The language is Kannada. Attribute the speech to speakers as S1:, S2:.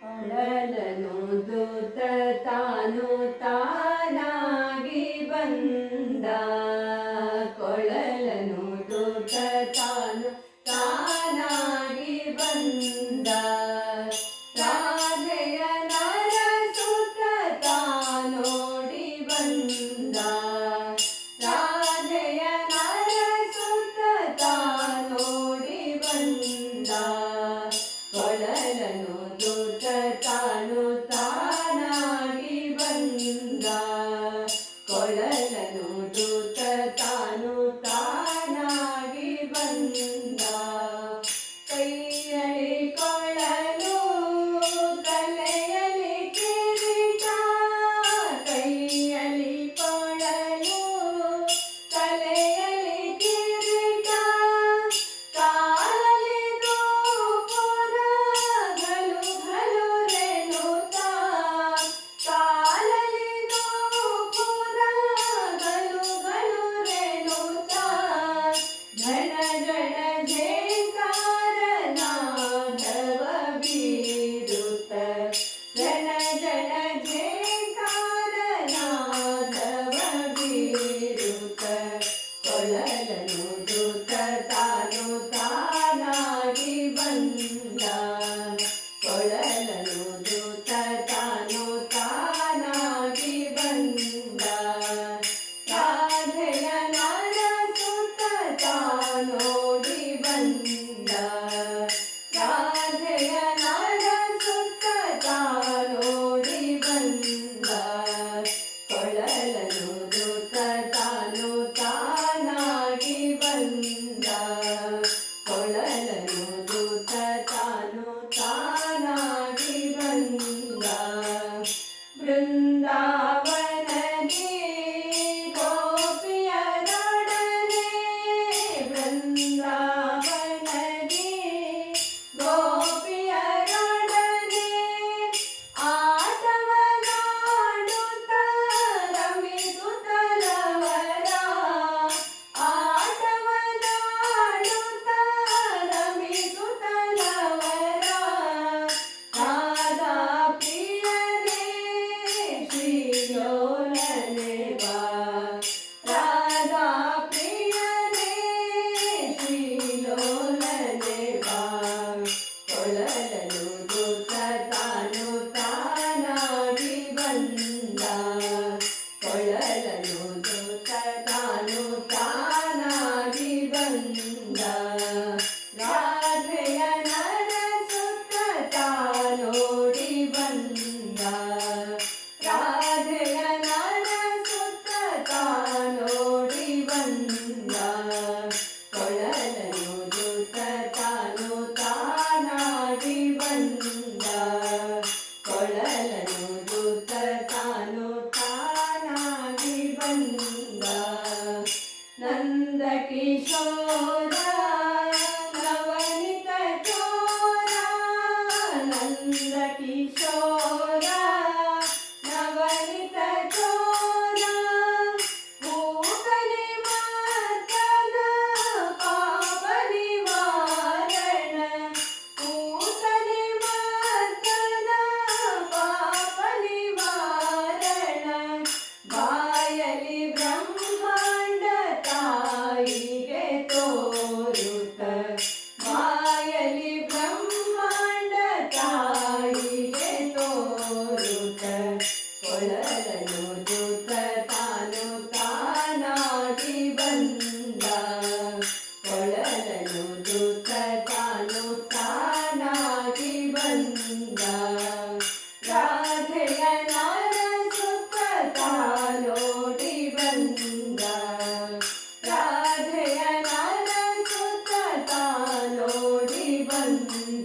S1: ಕೊಳಲನುದುತ ತಾನು ತಾನಾಗಿ ಬಂದ, ಕೊಳಲನುದುತ ತಾನು ತಾನಾಗಿ ಬಂದ. ರಾಧೆಯ ನರಸುತ ತಾನೋಡಿ ಬಂದ, ರಾಧೆಯ ನರಸುತ ತಾನೋಡಿ ಬಂದ. ಕೊಳಲನುದುತ ತಾನು ತಾನಾಗಿ ಬಂದ, ಕೊಳಲನುದುತ ತಾನು ತಾನಾಗಿ ಬಂದ. ಕೈಯಲ್ಲಿ ಕೊಳಲು ತಲೆಯಲ್ಲಿ ಕಿರೀಟ, ಕೈಯಲ್ಲಿ ಕೊಳಲು ತಲೆಯಲ್ಲಿ ಕಿರೀಟ, ಕಾಲಲ್ಲಿ ನೂಪುರ ಘಲು ಘಲು ರೇಣುತ, ಕಾಲಲ್ಲಿ ನೂಪುರ ಘಲು ಘಲು ರೇಣುತ. ಝಣ ಝಣ ಝೇಂಕಾರ ನಾದವ ಬೀರುತ್ತ, ಝಣ ಝಣ ಝೇಂಕಾರ ನಾದವ ಬೀರುತ್ತ. ಕೊಳಲನುದುತ ತಾನು ತಾನಾಗಿ ಬಂದ, ಕೊಳಲನುದುತ ತಾನು ತಾನಾಗಿ ಬಂದ. ರಾಧೆಯ ನರಸುತ ತಾನೋಡಿ ಬಂದ, ರಾಧೆಯ ನರಸುತ ತಾನೋಡಿ ಬಂದ. ಕೊಳಲನುದುತ ತಾನು ತಾನಾಗಿ ಬಂದ, ಕೊಳಲನುದುತ ತಾನು ತಾನಾಗಿ ಬಂದ. ಬೃಂದಾವನದಿ ಗೋಪಿಯರೊಡನೆ, ಬೃಂದಾವನದಿ ಗೋಪಿಯರೊಡನೆ ಆಟವನಾಡುತ್ತ ರಮಿಸುತ್ತಲವರ, ಆಟವನಾಡುತ್ತ ರಮಿಸುತ್ತಲವರ. ರಾಧಾ ಪ್ರಿಯನೇ ಶ್ರೀಲೋಲನೆ ಬಾ, ರಾಧಾ ಪ್ರಿಯನೇ ಶ್ರೀಲೋಲನೆ ಬಾ. ಕೊಳಲನುದುತ ತಾನು ತಾನಾಗಿ ಬಂದ, ಕೊಳಲನುದುತ ತಾನು ತಾನಾಗಿ ಬಂದ. ರಾಧೆಯ ನರಸುತ ತಾನೋಡಿ ಬಂದ, ರಾಧೆಯ ನರಸುತ ತಾನೋಡಿ ಬಂದ. ಕೊಳಲನುದುತ ತಾನು ತಾನಾಗಿ ಬಂದ, ಕೊಳಲನುದುತ ತಾನು ತಾನಾಗಿ ಬಂದ. ನಂದ ಕಿಶೋರ ನವನಿತ ಚೋರ, ನಂದ ಕಿಶೋರ ನವನಿತ ಚೋರ. ಭೂತ ನಿವಾರಣ ಪಾಪ ನಿವಾರಣ, ಭೂತ ನಿವಾರಣ ಪಾಪ ನಿವಾರಣ. ಬಾಯಲಿ ಬ್ರಹ್ಮಾಂಡ ತಾಯಿಗೆ ತೋರುತ್ತ, ಬಾಯಲಿ ಬ್ರಹ್ಮಾಂಡ ತಾಯಿಗೆ ತೋರುತ್ತ. ಕೊಳಲನುದುತ ತಾನು ತಾನಾಗಿ ಬಂದ, ಕೊಳಲನುದುತ ತಾನು ತಾನಾಗಿ ಬಂದ. ರಾಧೆಯ ನರಸುತ ತಾನೋಡಿ ಬಂದ, ರಾಧೆಯ ನರಸುತ ತಾನೋಡಿ ಬಂದ.